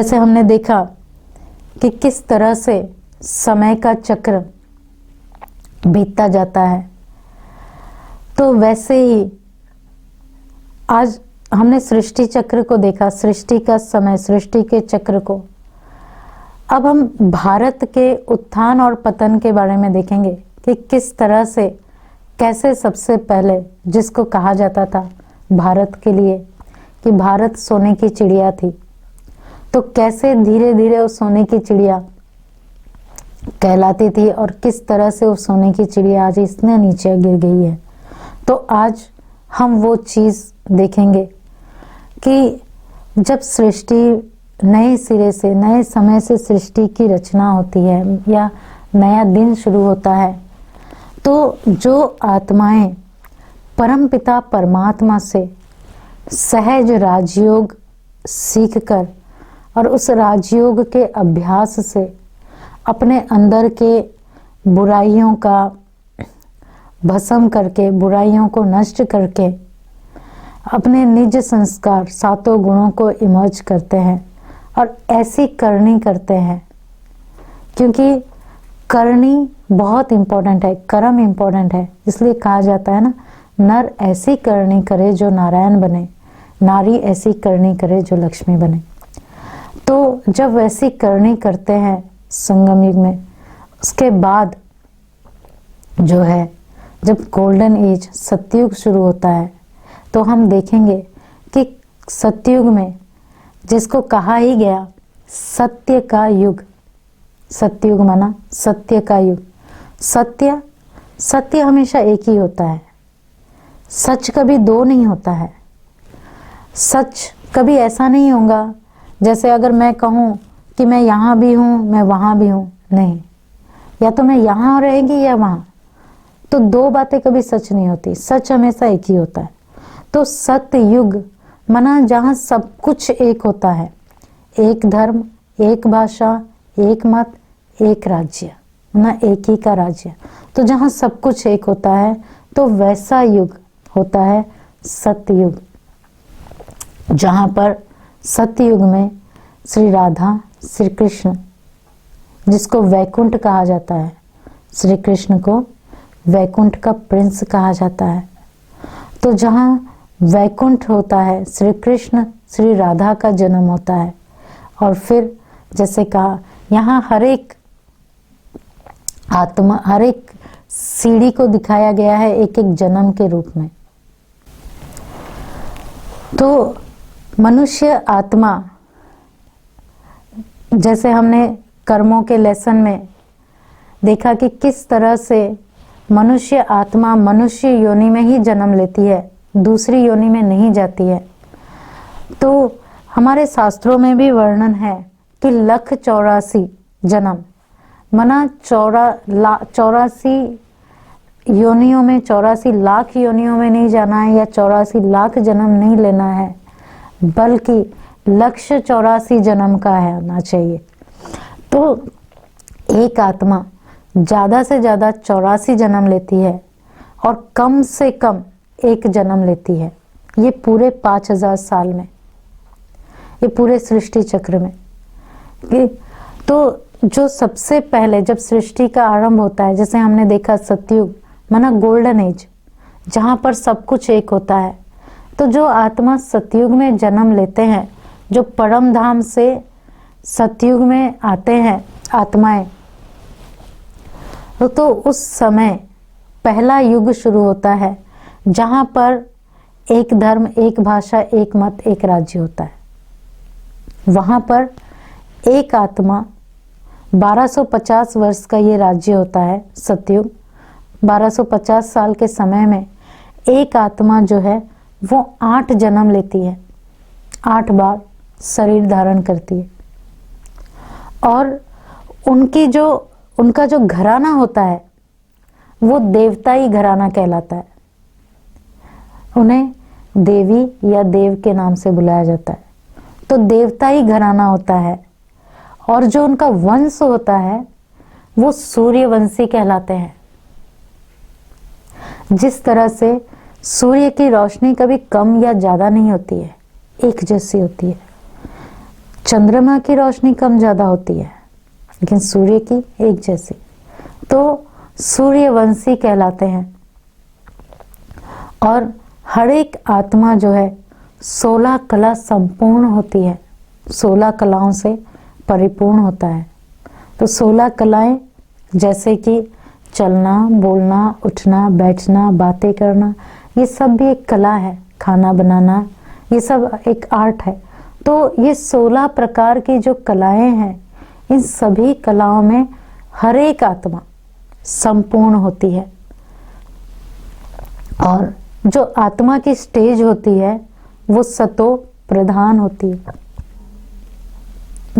जैसे हमने देखा कि किस तरह से समय का चक्र बीतता जाता है, तो वैसे ही आज हमने सृष्टि चक्र को देखा, सृष्टि का समय, सृष्टि के चक्र को। अब हम भारत के उत्थान और पतन के बारे में देखेंगे कि किस तरह से, कैसे सबसे पहले, जिसको कहा जाता था भारत के लिए कि भारत सोने की चिड़िया थी, तो कैसे धीरे धीरे वो सोने की चिड़िया कहलाती थी और किस तरह से वो सोने की चिड़िया आज इतने नीचे गिर गई है। तो आज हम वो चीज़ देखेंगे कि जब सृष्टि नए सिरे से, नए समय से सृष्टि की रचना होती है या नया दिन शुरू होता है, तो जो आत्माएं परमपिता परमात्मा से सहज राजयोग सीखकर और उस राजयोग के अभ्यास से अपने अंदर के बुराइयों का भस्म करके, बुराइयों को नष्ट करके अपने निज संस्कार सातों गुणों को इमर्ज करते हैं और ऐसी करनी करते हैं, क्योंकि करनी बहुत इम्पोर्टेंट है, कर्म इम्पोर्टेंट है। इसलिए कहा जाता है ना, नर ऐसी करनी करे जो नारायण बने, नारी ऐसी करनी करे जो लक्ष्मी बने। तो जब वैसी करनी करते हैं संगम युग में, उसके बाद जो है जब गोल्डन एज सतयुग शुरू होता है, तो हम देखेंगे कि सतयुग में जिसको कहा ही गया सत्य का युग, सतयुग माना सत्य का युग। सत्य, सत्य हमेशा एक ही होता है, सच कभी दो नहीं होता है। सच कभी ऐसा नहीं होगा जैसे अगर मैं कहूँ कि मैं यहाँ भी हूँ, मैं वहाँ भी हूँ, नहीं, या तो मैं यहाँ रहेगी या वहाँ, तो दो बातें कभी सच नहीं होती। सच हमेशा एक ही होता है। तो सत्य युग माना जहाँ सब कुछ एक होता है, एक धर्म, एक भाषा, एक मत, एक राज्य, ना एक ही का राज्य। तो जहाँ सब कुछ एक होता है, तो वैसा युग होता है सतयुग, जहाँ पर सतयुग में श्री राधा, श्री कृष्ण, जिसको वैकुंठ कहा जाता है, श्री कृष्ण को वैकुंठ का प्रिंस कहा जाता है। तो जहाँ वैकुंठ होता है, श्री कृष्ण श्री राधा का जन्म होता है। और फिर जैसे कहा, यहाँ हर एक आत्मा, हर एक सीढ़ी को दिखाया गया है एक एक जन्म के रूप में। तो मनुष्य आत्मा, जैसे हमने कर्मों के लेसन में देखा कि किस तरह से मनुष्य आत्मा मनुष्य योनि में ही जन्म लेती है, दूसरी योनि में नहीं जाती है। तो हमारे शास्त्रों में भी वर्णन है कि 1,84 जन्म, मना 84 योनियों में, 84 लाख योनियों में नहीं जाना है या 84 लाख जन्म नहीं लेना है, बल्कि लक्ष्य 84 जन्म का है होना चाहिए। तो एक आत्मा ज़्यादा से ज़्यादा 84 जन्म लेती है और कम से कम एक जन्म लेती है, ये पूरे 5000 साल में, ये पूरे सृष्टि चक्र में। तो जो सबसे पहले जब सृष्टि का आरंभ होता है, जैसे हमने देखा सतयुग माना गोल्डन एज, जहाँ पर सब कुछ एक होता है। तो जो आत्मा सतयुग में जन्म लेते हैं, जो परम धाम से सतयुग में आते हैं आत्माएं, तो उस समय पहला युग शुरू होता है जहाँ पर एक धर्म, एक भाषा, एक मत, एक राज्य होता है। वहाँ पर एक आत्मा 1250 वर्ष का ये राज्य होता है सतयुग। 1250 साल के समय में एक आत्मा जो है वो 8 जन्म लेती है, 8 बार शरीर धारण करती है। और उनका जो घराना होता है वो देवताई घराना कहलाता है। उन्हें देवी या देव के नाम से बुलाया जाता है। तो देवताई घराना होता है और जो उनका वंश होता है वो सूर्यवंशी कहलाते हैं। जिस तरह से सूर्य की रोशनी कभी कम या ज्यादा नहीं होती है, एक जैसी होती है। चंद्रमा की रोशनी कम ज़्यादा होती है लेकिन सूर्य की एक जैसी, तो सूर्यवंशी कहलाते हैं। और हर एक आत्मा जो है 16 कला संपूर्ण होती है, 16 कलाओं से परिपूर्ण होता है। तो 16 कलाएं जैसे कि चलना, बोलना, उठना, बैठना, बातें करना, ये सब भी एक कला है। खाना बनाना, ये सब एक आर्ट है। तो ये 16 प्रकार की जो कलाएं हैं, इन सभी कलाओं में हर एक आत्मा संपूर्ण होती है। और जो आत्मा की स्टेज होती है वो सतो प्रधान होती है,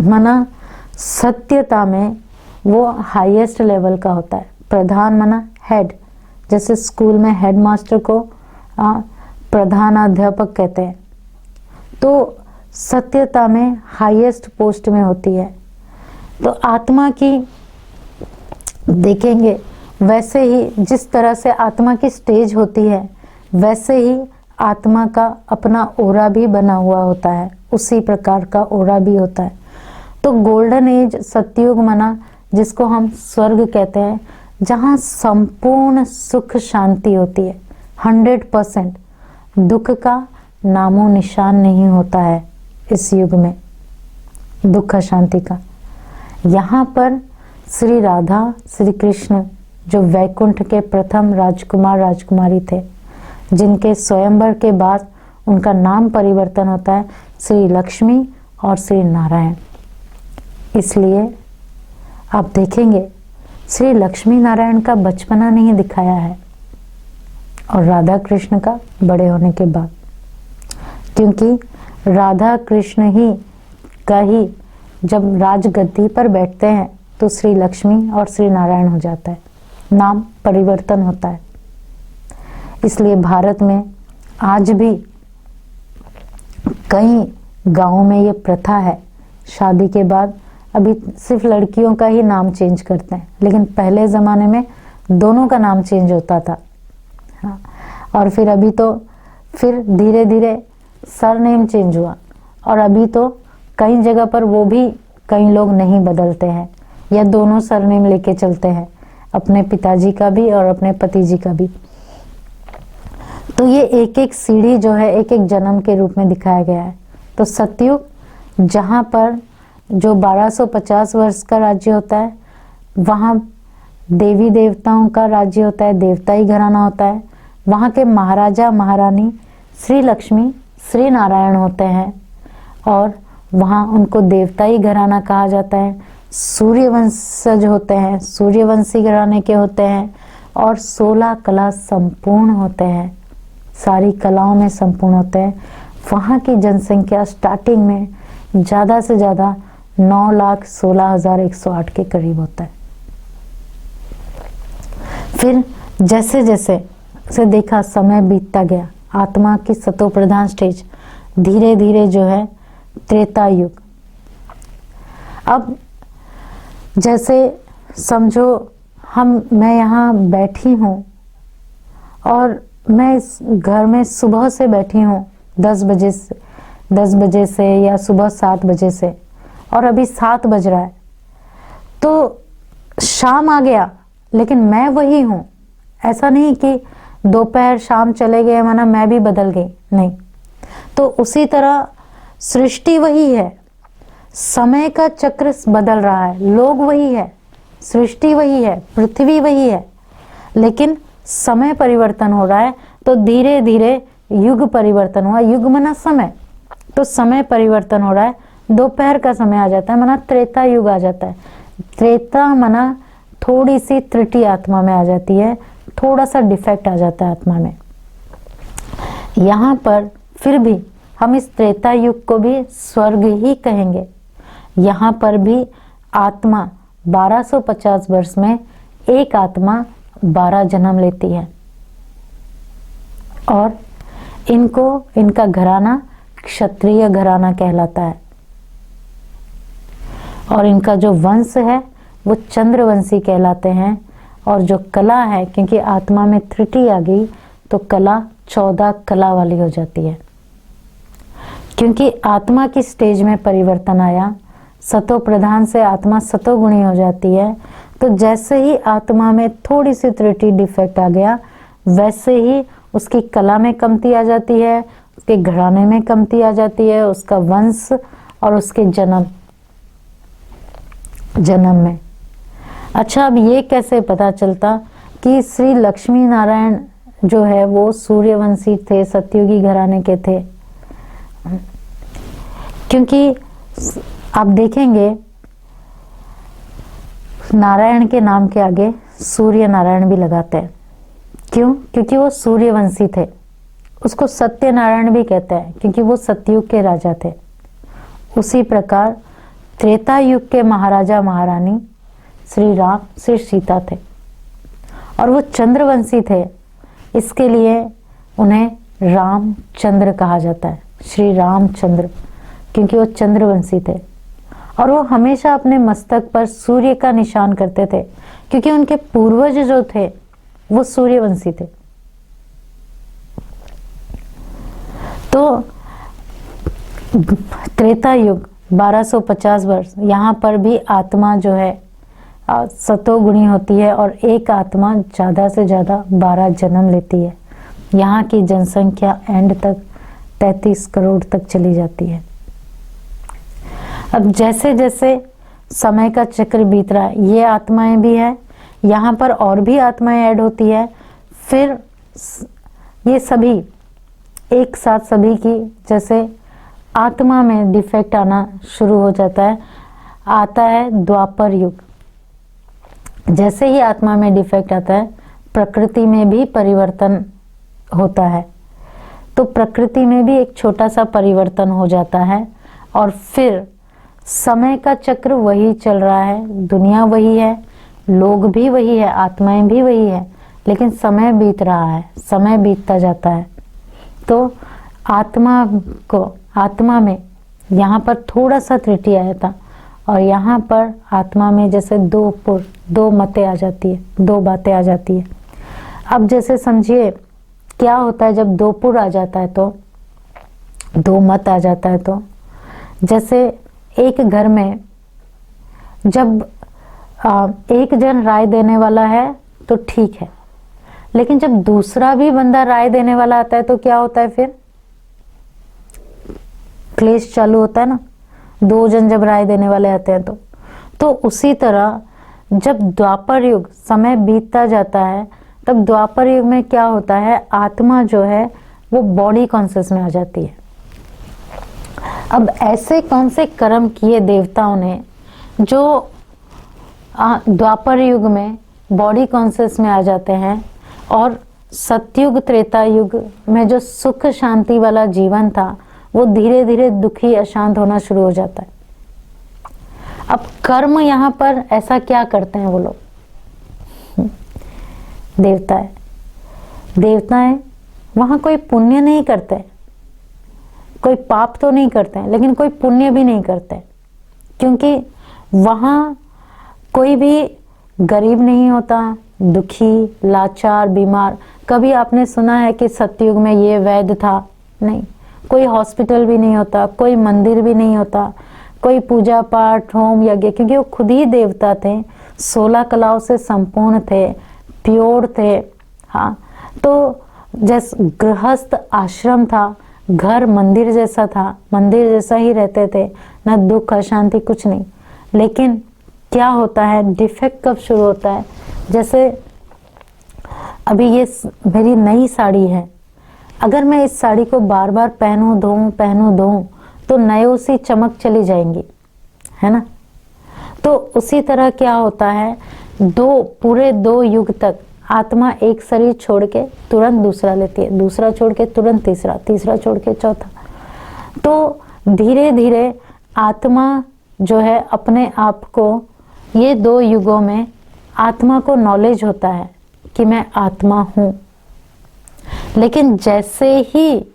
माना सत्यता में वो हाईएस्ट लेवल का होता है। प्रधान माना हेड, जैसे स्कूल में हेडमास्टर को प्रधानाध्यापक कहते हैं। तो सत्यता में हाईएस्ट पोस्ट में होती है। तो आत्मा की देखेंगे वैसे ही, जिस तरह से आत्मा की स्टेज होती है वैसे ही आत्मा का अपना ओरा भी बना हुआ होता है, उसी प्रकार का ओरा भी होता है। तो गोल्डन एज, सतयुग माना जिसको हम स्वर्ग कहते हैं, जहाँ संपूर्ण सुख शांति होती है, 100%। दुख का नामो निशान नहीं होता है इस युग में, दुख शांति का। यहाँ पर श्री राधा श्री कृष्ण जो वैकुंठ के प्रथम राजकुमार राजकुमारी थे, जिनके स्वयंवर के बाद उनका नाम परिवर्तन होता है श्री लक्ष्मी और श्री नारायण। इसलिए आप देखेंगे श्री लक्ष्मी नारायण का बचपना नहीं दिखाया है और राधा कृष्ण का बड़े होने के बाद, क्योंकि राधा कृष्ण ही का ही जब राजगद्दी पर बैठते हैं तो श्री लक्ष्मी और श्री नारायण हो जाता है, नाम परिवर्तन होता है। इसलिए भारत में आज भी कई गांवों में ये प्रथा है, शादी के बाद अभी सिर्फ लड़कियों का ही नाम चेंज करते हैं, लेकिन पहले ज़माने में दोनों का नाम चेंज होता था। हाँ, और फिर अभी तो फिर धीरे धीरे सरनेम चेंज हुआ, और अभी तो कई जगह पर वो भी कई लोग नहीं बदलते हैं या दोनों सरनेम लेके चलते हैं, अपने पिताजी का भी और अपने पति जी का भी। तो ये एक एक सीढ़ी जो है एक एक जन्म के रूप में दिखाया गया है। तो सतयुग जहाँ पर जो 1250 वर्ष का राज्य होता है, वहाँ देवी देवताओं का राज्य होता है, देवताई घराना होता है। वहाँ के महाराजा महारानी श्री लक्ष्मी श्री नारायण होते हैं और वहाँ उनको देवताई घराना कहा जाता है। सूर्यवंशज होते हैं, सूर्यवंशी घराने के होते हैं और 16 कला संपूर्ण होते हैं, सारी कलाओं में संपूर्ण होते हैं। वहाँ की जनसंख्या स्टार्टिंग में ज़्यादा से ज़्यादा 9,16,108 के करीब होता है। फिर जैसे जैसे से देखा समय बीतता गया, आत्मा की सतो प्रधान स्टेज धीरे धीरे जो है त्रेता युग। अब जैसे समझो मैं यहाँ बैठी हूँ और मैं इस घर में सुबह से बैठी हूँ 10 बजे से या सुबह 7 बजे से, और अभी 7 बज रहा है, तो शाम आ गया लेकिन मैं वही हूँ। ऐसा नहीं कि दोपहर शाम चले गए माना मैं भी बदल गई, नहीं। तो उसी तरह सृष्टि वही है, समय का चक्र बदल रहा है, लोग वही है, सृष्टि वही है, पृथ्वी वही है, लेकिन समय परिवर्तन हो रहा है। तो धीरे धीरे युग परिवर्तन हुआ, युग माना समय, तो समय परिवर्तन हो रहा है। दोपहर का समय आ जाता है माना त्रेता युग आ जाता है। त्रेता माना थोड़ी सी त्रुटि आत्मा में आ जाती है, थोड़ा सा डिफेक्ट आ जाता है आत्मा में। यहाँ पर फिर भी हम इस त्रेता युग को भी स्वर्ग ही कहेंगे। यहाँ पर भी आत्मा 1250 वर्ष में एक आत्मा 12 जन्म लेती है और इनका घराना क्षत्रिय घराना कहलाता है और इनका जो वंश है वो चंद्रवंशी कहलाते हैं। और जो कला है, क्योंकि आत्मा में त्रुटि आ गई तो कला 14 कला वाली हो जाती है, क्योंकि आत्मा की स्टेज में परिवर्तन आया, सतो प्रधान से आत्मा सतोगुणी हो जाती है। तो जैसे ही आत्मा में थोड़ी सी त्रुटि डिफेक्ट आ गया, वैसे ही उसकी कला में कमती आ जाती है, उसके घराने में कमती आ जाती है, उसका वंश और उसके जन्म में। अच्छा, अब ये कैसे पता चलता कि श्री लक्ष्मी नारायण जो है वो सूर्यवंशी थे, सतयुगी घराने के थे? क्योंकि आप देखेंगे नारायण के नाम के आगे सूर्य नारायण भी लगाते हैं। क्यों? क्योंकि वो सूर्यवंशी थे। उसको सत्य नारायण भी कहते हैं क्योंकि वो सतयुग के राजा थे। उसी प्रकार त्रेता युग के महाराजा महारानी श्री राम श्री सीता थे और वो चंद्रवंशी थे, इसके लिए उन्हें रामचंद्र कहा जाता है, श्री रामचंद्र, क्योंकि वो चंद्रवंशी थे। और वो हमेशा अपने मस्तक पर सूर्य का निशान करते थे क्योंकि उनके पूर्वज जो थे वो सूर्यवंशी थे। तो त्रेता युग 1250 वर्ष, यहाँ पर भी आत्मा जो है सतोगुणी होती है और एक आत्मा ज़्यादा से ज़्यादा 12 जन्म लेती है। यहाँ की जनसंख्या एंड तक 33 करोड़ तक चली जाती है। अब जैसे जैसे समय का चक्र बीत रहा है, ये आत्माएं भी है, यहाँ पर और भी आत्माएं ऐड होती है, फिर ये सभी एक साथ सभी की जैसे आत्मा में डिफेक्ट आना शुरू हो जाता है। आता है द्वापर युग। जैसे ही आत्मा में डिफेक्ट आता है, प्रकृति में भी परिवर्तन होता है। तो प्रकृति में भी एक छोटा सा परिवर्तन हो जाता है और फिर समय का चक्र वही चल रहा है, दुनिया वही है, लोग भी वही है, आत्माएं भी वही है, लेकिन समय बीत रहा है, समय बीतता जाता है। तो आत्मा में यहाँ पर थोड़ा सा त्रुटि आया था और यहाँ पर आत्मा में जैसे दो मतें आ जाती है, दो बातें आ जाती है। अब जैसे समझिए क्या होता है जब दो पुर आ जाता है, तो दो मत आ जाता है, तो जैसे एक घर में जब एक जन राय देने वाला है तो ठीक है, लेकिन जब दूसरा भी बंदा राय देने वाला आता है तो क्या होता है, फिर क्लेश चालू होता है ना। दो जन जब राय देने वाले आते हैं तो उसी तरह जब द्वापर युग समय बीतता जाता है, तब द्वापर युग में क्या होता है, आत्मा जो है वो बॉडी कॉन्शियस में आ जाती है। अब ऐसे कौन से कर्म किए देवताओं ने जो द्वापर युग में बॉडी कॉन्शियस में आ जाते हैं और सतयुग त्रेता युग में जो सुख शांति वाला जीवन था वो धीरे धीरे दुखी अशांत होना शुरू हो जाता है। अब कर्म यहाँ पर ऐसा क्या करते हैं वो लोग? देवताएं वहां कोई पुण्य नहीं करते, कोई पाप तो नहीं करते हैं, लेकिन कोई पुण्य भी नहीं करते, क्योंकि वहां कोई भी गरीब नहीं होता, दुखी, लाचार, बीमार। कभी आपने सुना है कि सतयुग में ये वैद्य था? नहीं। कोई हॉस्पिटल भी नहीं होता, कोई मंदिर भी नहीं होता, कोई पूजा पाठ होम यज्ञ, क्योंकि वो खुद ही देवता थे, 16 कलाओं से संपूर्ण थे, प्योर थे। हाँ, तो जैसे गृहस्थ आश्रम था, घर मंदिर जैसा था, मंदिर जैसा ही रहते थे, ना दुख अशांति कुछ नहीं। लेकिन क्या होता है, डिफेक्ट कब शुरू होता है? जैसे अभी ये मेरी नई साड़ी है, अगर मैं इस साड़ी को बार बार पहनूं धोऊं तो नयों सी चमक चली जाएंगी, है ना। तो उसी तरह क्या होता है, पूरे 2 युग तक आत्मा एक शरीर छोड़ के तुरंत दूसरा लेती है, दूसरा छोड़ के तुरंत तीसरा, तीसरा छोड़ के चौथा। तो धीरे धीरे आत्मा जो है अपने आप को, ये 2 युगों में आत्मा को नॉलेज होता है कि मैं आत्मा हूं। लेकिन जैसे ही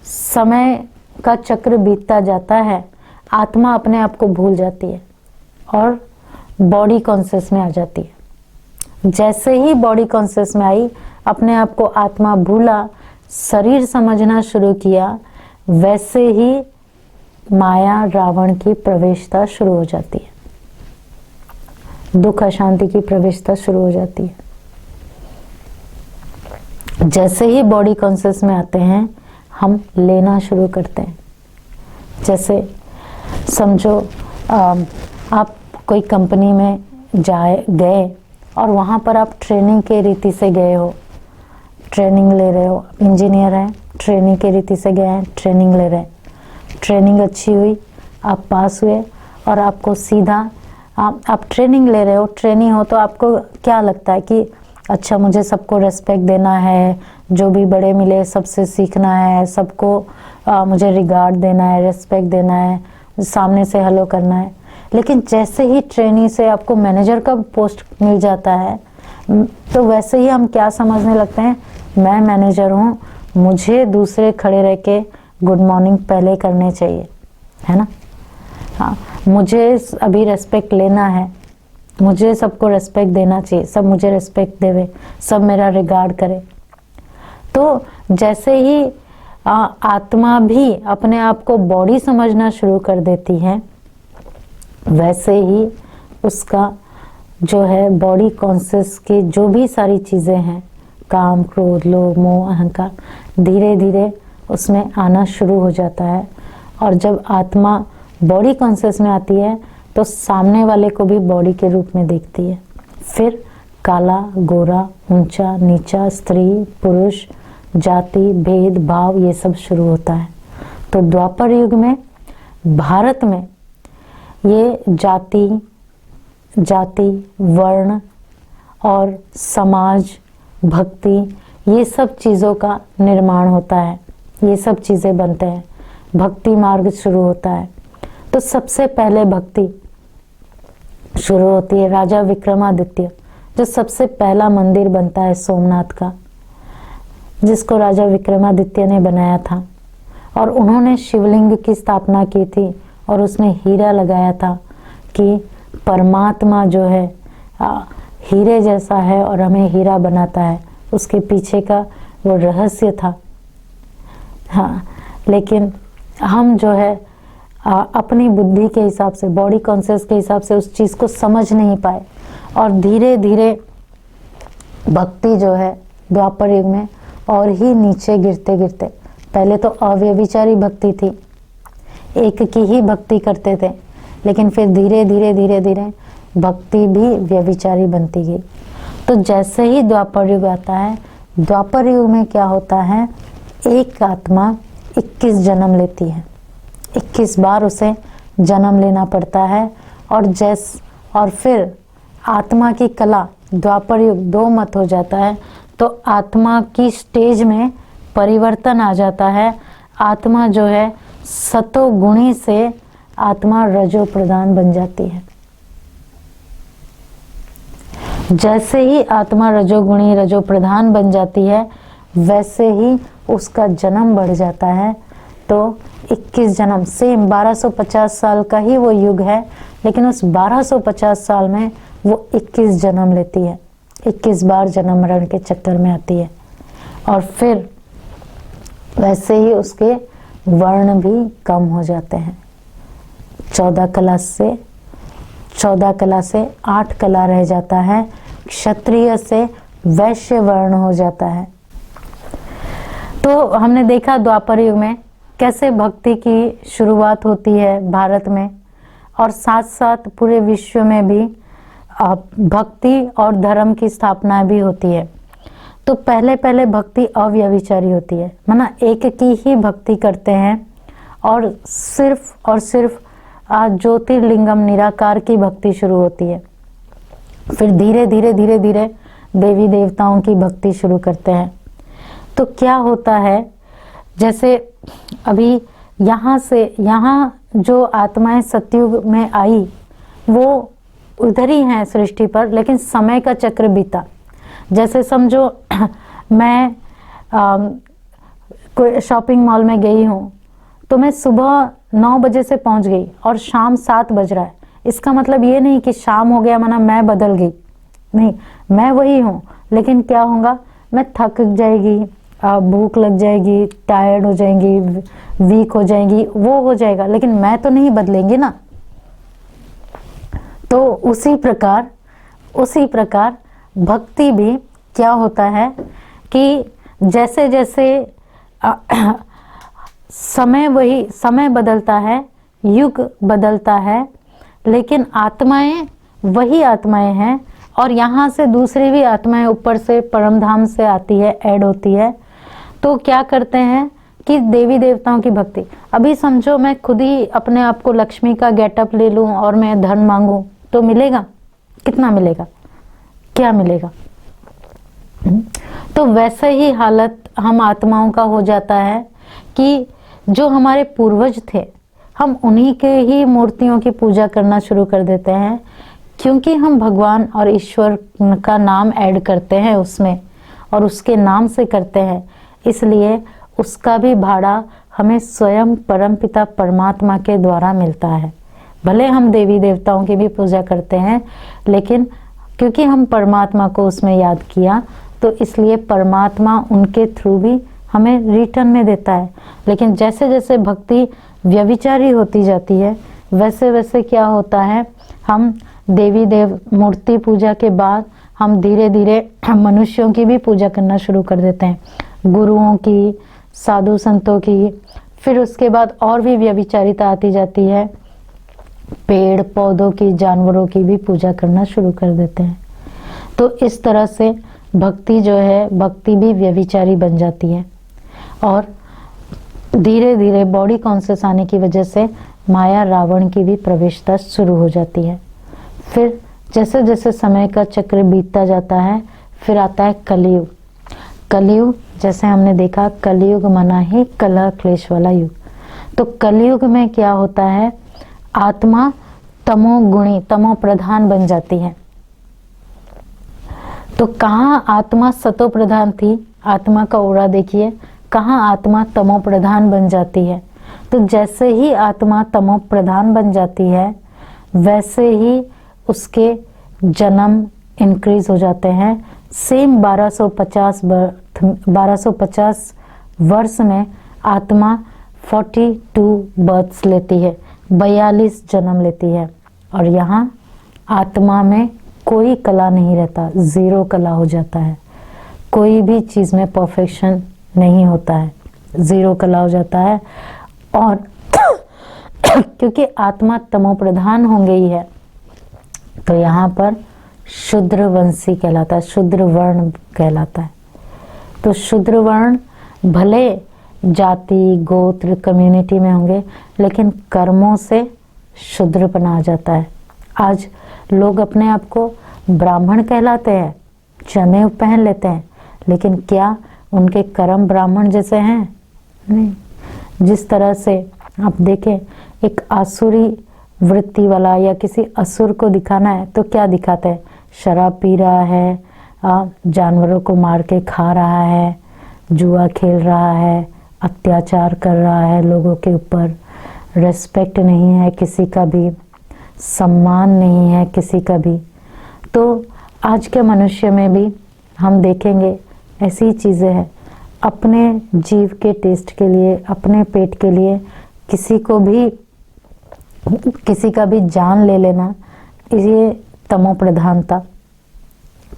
समय का चक्र बीतता जाता है, आत्मा अपने आप को भूल जाती है और बॉडी कॉन्शियस में आ जाती है। जैसे ही बॉडी कॉन्शियस में आई, अपने आप को आत्मा भूला, शरीर समझना शुरू किया, वैसे ही माया रावण की प्रवेशता शुरू हो जाती है, दुख अशांति की प्रवेशता शुरू हो जाती है। जैसे ही बॉडी कॉन्शियस में आते हैं हम लेना शुरू करते हैं। जैसे समझो आप कोई कंपनी में गए और वहाँ पर आप ट्रेनिंग के रीति से गए हो, ट्रेनिंग ले रहे हो, इंजीनियर हैं, ट्रेनिंग के रीति से गए हैं, ट्रेनिंग ले रहे हैं, ट्रेनिंग अच्छी हुई, आप पास हुए और आपको सीधा आप ट्रेनिंग ले रहे हो, ट्रेनिंग हो तो आपको क्या लगता है कि अच्छा मुझे सबको रेस्पेक्ट देना है, जो भी बड़े मिले सबसे सीखना है, सबको मुझे रिगार्ड देना है, रेस्पेक्ट देना है, सामने से हेलो करना है। लेकिन जैसे ही ट्रेनिंग से आपको मैनेजर का पोस्ट मिल जाता है तो वैसे ही हम क्या समझने लगते हैं, मैं मैनेजर हूँ, मुझे दूसरे खड़े रह के गुड मॉर्निंग पहले करने चाहिए, है ना। हाँ, मुझे अभी रेस्पेक्ट लेना है, मुझे सबको रेस्पेक्ट देना चाहिए, सब मुझे रेस्पेक्ट देवे, सब मेरा रिगार्ड करे। तो जैसे ही आत्मा भी अपने आप को बॉडी समझना शुरू कर देती है, वैसे ही उसका जो है बॉडी कॉन्शियस की जो भी सारी चीज़ें हैं, काम, क्रोध, लोभ, मोह, अहंकार, धीरे धीरे उसमें आना शुरू हो जाता है। और जब आत्मा बॉडी कॉन्शियस में आती है तो सामने वाले को भी बॉडी के रूप में देखती है। फिर काला, गोरा, ऊंचा, नीचा, स्त्री, पुरुष, जाति, भेद भाव ये सब शुरू होता है। तो द्वापर युग में भारत में ये जाति, वर्ण और समाज, भक्ति, ये सब चीज़ों का निर्माण होता है, ये सब चीज़ें बनते हैं, भक्ति मार्ग शुरू होता है। तो सबसे पहले भक्ति शुरू होती है राजा विक्रमादित्य, जो सबसे पहला मंदिर बनता है सोमनाथ का, जिसको राजा विक्रमादित्य ने बनाया था। और उन्होंने शिवलिंग की स्थापना की थी और उसमें हीरा लगाया था कि परमात्मा जो है हीरे जैसा है और हमें हीरा बनाता है, उसके पीछे का वो रहस्य था। हाँ, लेकिन हम जो है अपनी बुद्धि के हिसाब से, बॉडी कॉन्शियस के हिसाब से उस चीज़ को समझ नहीं पाए और धीरे धीरे भक्ति जो है द्वापर युग में और ही नीचे गिरते गिरते, पहले तो अव्यभिचारी भक्ति थी, एक की ही भक्ति करते थे, लेकिन फिर धीरे धीरे धीरे धीरे भक्ति भी व्यभिचारी बनती गई। तो जैसे ही द्वापर युग आता है, द्वापर युग में क्या होता है, एक आत्मा 21 जन्म लेती है, 21 बार उसे जन्म लेना पड़ता है। और फिर आत्मा की कला द्वापर युग 2 मत हो जाता है, तो आत्मा की स्टेज में परिवर्तन आ जाता है। आत्मा जो है सतोगुणी से आत्मा रजो प्रधान बन जाती है। जैसे ही आत्मा रजोगुणी रजो प्रधान बन जाती है, वैसे ही उसका जन्म बढ़ जाता है। तो 21 जन्म, सेम 1250 साल का ही वो युग है, लेकिन उस 1250 साल में वो 21 जन्म लेती है, 21 बार जन्म मरण के चक्कर में आती है। और फिर वैसे ही उसके वर्ण भी कम हो जाते हैं, 14 कला से 8 कला रह जाता है, क्षत्रिय से वैश्य वर्ण हो जाता है। तो हमने देखा द्वापर युग में कैसे भक्ति की शुरुआत होती है भारत में, और साथ साथ पूरे विश्व में भी भक्ति और धर्म की स्थापना भी होती है। तो पहले पहले भक्ति अव्यभिचारी होती है, माना एक की ही भक्ति करते हैं और सिर्फ ज्योतिर्लिंगम निराकार की भक्ति शुरू होती है। फिर धीरे धीरे धीरे धीरे देवी देवताओं की भक्ति शुरू करते हैं। तो क्या होता है, जैसे अभी यहाँ जो आत्माएं सतयुग में आई वो उधर ही हैं सृष्टि पर, लेकिन समय का चक्र बीता। जैसे समझो मैं कोई शॉपिंग मॉल में गई हूँ, तो मैं सुबह 9 बजे से पहुँच गई और शाम 7 बज रहा है। इसका मतलब ये नहीं कि शाम हो गया माना मैं बदल गई, नहीं, मैं वही हूँ, लेकिन क्या होगा, मैं थक जाएगी, भूख लग जाएगी, टायर्ड हो जाएंगी, वीक हो जाएंगी, वो हो जाएगा, लेकिन मैं तो नहीं बदलेंगे ना। तो उसी प्रकार भक्ति भी क्या होता है कि जैसे जैसे समय बदलता है, युग बदलता है, लेकिन आत्माएं वही आत्माएं हैं, और यहाँ से दूसरी भी आत्माएं ऊपर से परम धाम से आती है, ऐड होती है। तो क्या करते हैं कि देवी देवताओं की भक्ति, अभी समझो मैं खुद ही अपने आप को लक्ष्मी का गेटअप ले लूं और मैं धन मांगूं तो मिलेगा? कितना मिलेगा? क्या मिलेगा? तो वैसे ही हालत हम आत्माओं का हो जाता है कि जो हमारे पूर्वज थे, हम उन्हीं के ही मूर्तियों की पूजा करना शुरू कर देते हैं, क्योंकि हम भगवान और ईश्वर का नाम ऐड करते हैं उसमें, और उसके नाम से करते हैं, इसलिए उसका भी भाड़ा हमें स्वयं परमपिता परमात्मा के द्वारा मिलता है। भले हम देवी देवताओं की भी पूजा करते हैं, लेकिन क्योंकि हम परमात्मा को उसमें याद किया, तो इसलिए परमात्मा उनके थ्रू भी हमें रिटर्न में देता है। लेकिन जैसे जैसे भक्ति व्यभिचारी होती जाती है, वैसे वैसे क्या होता है, हम देवी देव मूर्ति पूजा के बाद हम धीरे धीरे मनुष्यों की भी पूजा करना शुरू कर देते हैं, गुरुओं की, साधु संतों की। फिर उसके बाद और भी व्यभिचारिता आती जाती है, पेड़ पौधों की, जानवरों की भी पूजा करना शुरू कर देते हैं। तो इस तरह से भक्ति जो है, भक्ति भी व्यभिचारी बन जाती है, और धीरे धीरे बॉडी कॉन्शियस आने की वजह से माया रावण की भी प्रवेशता शुरू हो जाती है। फिर जैसे जैसे समय का चक्र बीतता जाता है, फिर आता है कलयुग। कलयुग जैसे हमने देखा, कलयुग मना ही कलह क्लेश वाला युग। तो कलयुग में क्या होता है, आत्मा तमोगुणी, तमो प्रधान बन जाती है। तो कहाँ आत्मा सतो प्रधान थी, आत्मा का ओरा देखिए, कहाँ आत्मा तमो प्रधान बन जाती है। तो जैसे ही आत्मा तमो प्रधान बन जाती है, वैसे ही उसके जन्म इंक्रीज हो जाते हैं। सेम 1250 वर्ष में आत्मा 42 बर्थ्स लेती है, 42 जन्म लेती है। और यहाँ आत्मा में कोई कला नहीं रहता, जीरो कला हो जाता है, कोई भी चीज़ में परफेक्शन नहीं होता है, जीरो कला हो जाता है। और क्योंकि आत्मा तमो प्रधान हो गई है, तो यहाँ पर शूद्र वंशी कहलाता है, शूद्र वर्ण कहलाता है। तो शूद्र वर्ण भले जाति, गोत्र, कम्युनिटी में होंगे, लेकिन कर्मों से शूद्रपना आ जाता है। आज लोग अपने आप को ब्राह्मण कहलाते हैं, जनेऊ पहन लेते हैं, लेकिन क्या उनके कर्म ब्राह्मण जैसे हैं? नहीं। जिस तरह से आप देखें, एक आसुरी वृत्ति वाला या किसी असुर को दिखाना है तो क्या दिखाते हैं? शराब पी रहा है, जानवरों को मार के खा रहा है, जुआ खेल रहा है, अत्याचार कर रहा है लोगों के ऊपर, रेस्पेक्ट नहीं है किसी का भी, सम्मान नहीं है किसी का भी। तो आज के मनुष्य में भी हम देखेंगे ऐसी चीज़ें हैं। अपने जीव के टेस्ट के लिए, अपने पेट के लिए किसी का भी जान ले लेना, ये तमो प्रधानता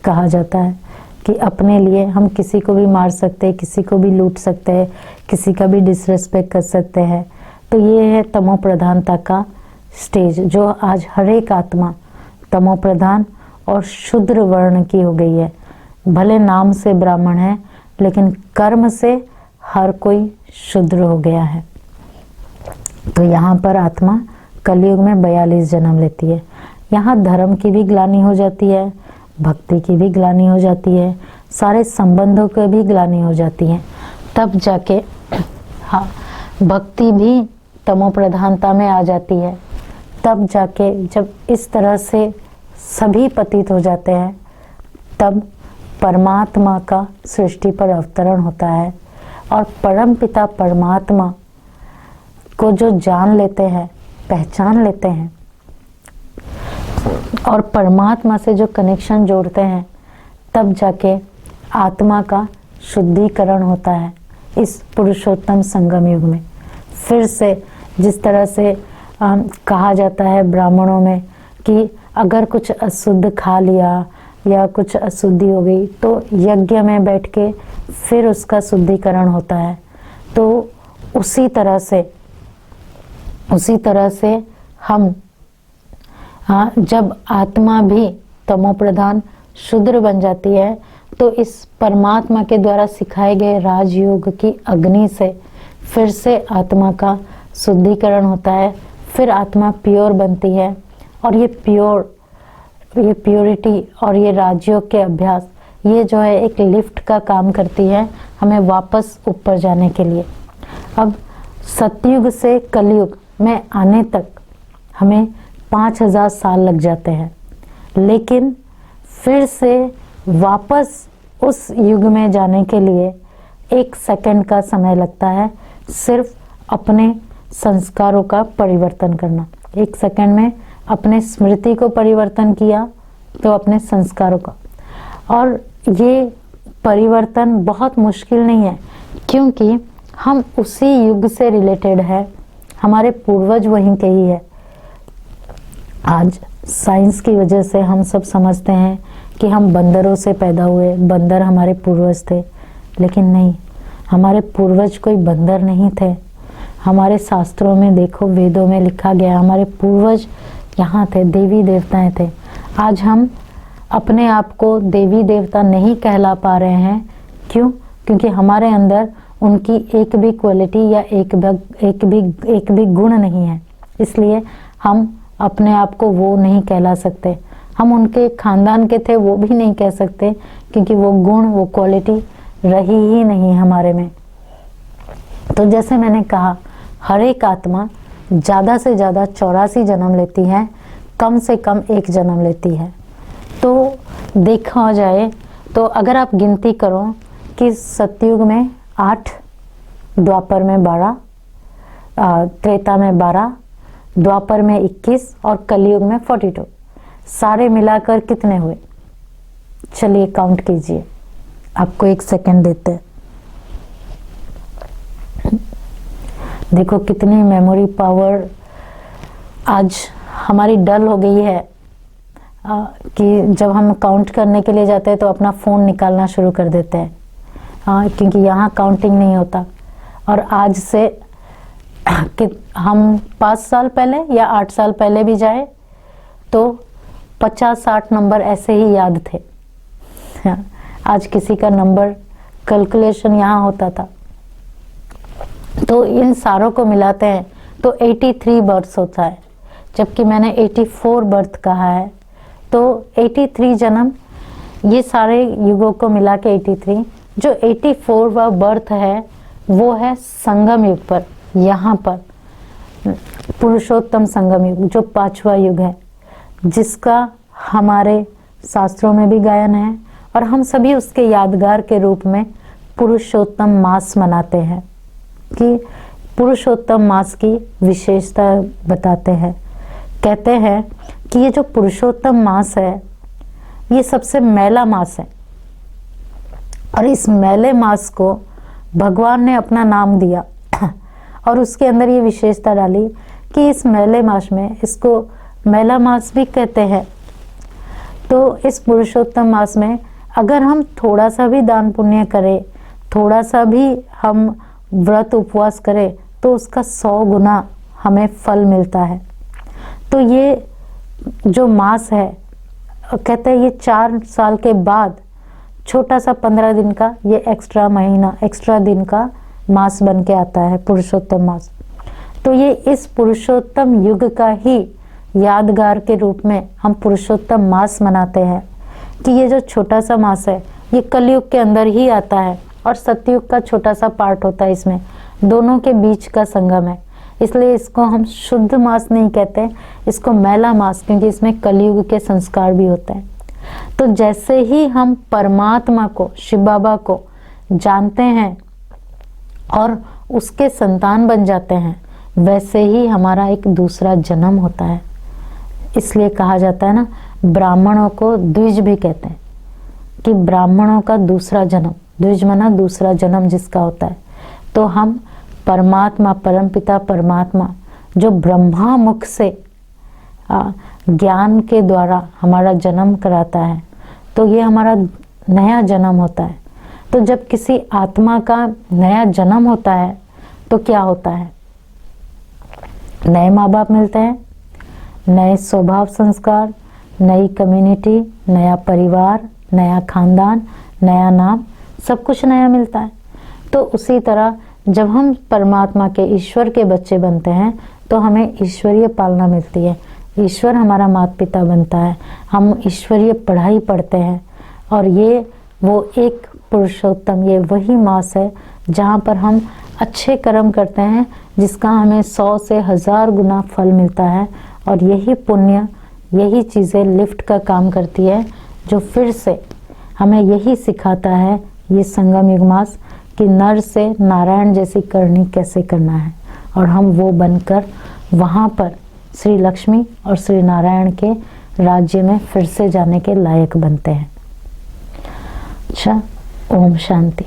कहा जाता है। कि अपने लिए हम किसी को भी मार सकते हैं, किसी को भी लूट सकते हैं, किसी का भी डिसरेस्पेक्ट कर सकते हैं। तो ये है तमो प्रधानता का स्टेज, जो आज हर एक आत्मा तमो प्रधान और शूद्र वर्ण की हो गई है। भले नाम से ब्राह्मण है, लेकिन कर्म से हर कोई शूद्र हो गया है। तो यहाँ पर आत्मा कलयुग में 42 जन्म लेती है। यहाँ धर्म की भी ग्लानि हो जाती है, भक्ति की भी ग्लानि हो जाती है, सारे संबंधों की भी ग्लानि हो जाती है। तब जाके हाँ, भक्ति भी तमो प्रधानता में आ जाती है। तब जाके जब इस तरह से सभी पतित हो जाते हैं, तब परमात्मा का सृष्टि पर अवतरण होता है। और परम पिता परमात्मा को जो जान लेते हैं, पहचान लेते हैं, और परमात्मा से जो कनेक्शन जोड़ते हैं, तब जाके आत्मा का शुद्धिकरण होता है इस पुरुषोत्तम संगम युग में। फिर से जिस तरह से कहा जाता है ब्राह्मणों में कि अगर कुछ अशुद्ध खा लिया या कुछ अशुद्धि हो गई तो यज्ञ में बैठ के फिर उसका शुद्धिकरण होता है। तो उसी तरह से हम जब आत्मा भी तमो प्रधान शूद्र बन जाती है तो इस परमात्मा के द्वारा सिखाए गए राजयोग की अग्नि से फिर से आत्मा का शुद्धिकरण होता है, फिर आत्मा प्योर बनती है। और ये प्योरिटी और ये राजयोग के अभ्यास ये जो है एक लिफ्ट का काम करती है हमें वापस ऊपर जाने के लिए। अब सतयुग से कलयुग में आने तक हमें 5000 साल लग जाते हैं, लेकिन फिर से वापस उस युग में जाने के लिए 1 सेकंड का समय लगता है, सिर्फ अपने संस्कारों का परिवर्तन करना। 1 सेकंड में अपने स्मृति को परिवर्तन किया तो अपने संस्कारों का। और ये परिवर्तन बहुत मुश्किल नहीं है क्योंकि हम उसी युग से रिलेटेड है, हमारे पूर्वज वहीं के ही है। आज साइंस की वजह से हम सब समझते हैं कि हम बंदरों से पैदा हुए, बंदर हमारे पूर्वज थे, लेकिन नहीं, हमारे पूर्वज कोई बंदर नहीं थे। हमारे शास्त्रों में देखो, वेदों में लिखा गया हमारे पूर्वज यहाँ थे, देवी देवताएं थे। आज हम अपने आप को देवी देवता नहीं कहला पा रहे हैं। क्यों? क्योंकि हमारे अंदर उनकी एक भी क्वालिटी या एक भी गुण नहीं है, इसलिए हम अपने आप को वो नहीं कहला सकते। हम उनके खानदान के थे वो भी नहीं कह सकते क्योंकि वो गुण, वो क्वालिटी रही ही नहीं हमारे में। तो जैसे मैंने कहा, हर एक आत्मा ज़्यादा से ज़्यादा 84 जन्म लेती है, कम से कम 1 जन्म लेती है। तो देखा जाए तो अगर आप गिनती करो कि सतयुग में 8, द्वापर में 12, त्रेता में 12, द्वापर में 21 और कलयुग में 42, सारे मिलाकर कितने हुए? चलिए काउंट कीजिए, आपको 1 सेकंड देते हैं। देखो कितनी मेमोरी पावर आज हमारी डल हो गई है कि जब हम काउंट करने के लिए जाते हैं तो अपना फ़ोन निकालना शुरू कर देते हैं, क्योंकि यहाँ काउंटिंग नहीं होता। और आज से कि हम 5 साल पहले या 8 साल पहले भी जाए तो 50-60 नंबर ऐसे ही याद थे। आज किसी का नंबर कैलकुलेशन यहाँ होता था। तो इन सारों को मिलाते हैं तो 83 बर्थ होता है, जबकि मैंने 84 बर्थ कहा है। तो 83 जन्म, ये सारे युगों को मिला के 83, जो 84वां बर्थ है वो है संगम युग पर, यहाँ पर पुरुषोत्तम संगम युग, जो 5वां युग है, जिसका हमारे शास्त्रों में भी गायन है और हम सभी उसके यादगार के रूप में पुरुषोत्तम मास मनाते हैं। कि पुरुषोत्तम मास की विशेषता बताते हैं, कहते हैं कि ये जो पुरुषोत्तम मास है ये सबसे मैला मास है और इस मैले मास को भगवान ने अपना नाम दिया और उसके अंदर ये विशेषता डाली कि इस मैले मास में, इसको मैला मास भी कहते हैं। तो इस पुरुषोत्तम मास में अगर हम थोड़ा सा भी दान पुण्य करें, थोड़ा सा भी हम व्रत उपवास करें तो उसका 100 गुना हमें फल मिलता है। तो ये जो मास है, कहते हैं ये 4 साल के बाद छोटा सा 15 दिन का ये एक्स्ट्रा महीना, एक्स्ट्रा दिन का मास बन के आता है, पुरुषोत्तम मास। तो ये इस पुरुषोत्तम युग का ही यादगार के रूप में हम पुरुषोत्तम मास मनाते हैं कि ये जो छोटा सा मास है ये कलयुग के अंदर ही आता है और सतयुग का छोटा सा पार्ट होता है, इसमें दोनों के बीच का संगम है। इसलिए इसको हम शुद्ध मास नहीं कहते, इसको मैला मास, क्योंकि इसमें कलयुग के संस्कार भी होते हैं। तो जैसे ही हम परमात्मा को, शिव बाबा को जानते हैं और उसके संतान बन जाते हैं, वैसे ही हमारा एक दूसरा जन्म होता है। इसलिए कहा जाता है ना, ब्राह्मणों को द्विज भी कहते हैं कि ब्राह्मणों का दूसरा जन्म, द्विज माना दूसरा जन्म जिसका होता है। तो हम परमात्मा, परमपिता परमात्मा जो ब्रह्मा मुख से ज्ञान के द्वारा हमारा जन्म कराता है, तो ये हमारा नया जन्म होता है। तो जब किसी आत्मा का नया जन्म होता है तो क्या होता है? नए माँ बाप मिलते हैं, नए स्वभाव संस्कार, नई कम्युनिटी, नया परिवार, नया खानदान, नया नाम, सब कुछ नया मिलता है। तो उसी तरह जब हम परमात्मा के, ईश्वर के बच्चे बनते हैं तो हमें ईश्वरीय पालना मिलती है, ईश्वर हमारा माता पिता बनता है, हम ईश्वरीय पढ़ाई पढ़ते हैं। और ये वो एक पुरुषोत्तम, ये वही मास है जहाँ पर हम अच्छे कर्म करते हैं, जिसका हमें 100 से 1000 गुना फल मिलता है। और यही पुण्य, यही चीज़ें लिफ्ट का काम करती है, जो फिर से हमें यही सिखाता है ये संगम युग मास, कि नर से नारायण जैसी करनी कैसे करना है, और हम वो बनकर वहाँ पर श्री लक्ष्मी और श्री नारायण के राज्य में फिर से जाने के लायक बनते हैं। अच्छा, ओम शांति।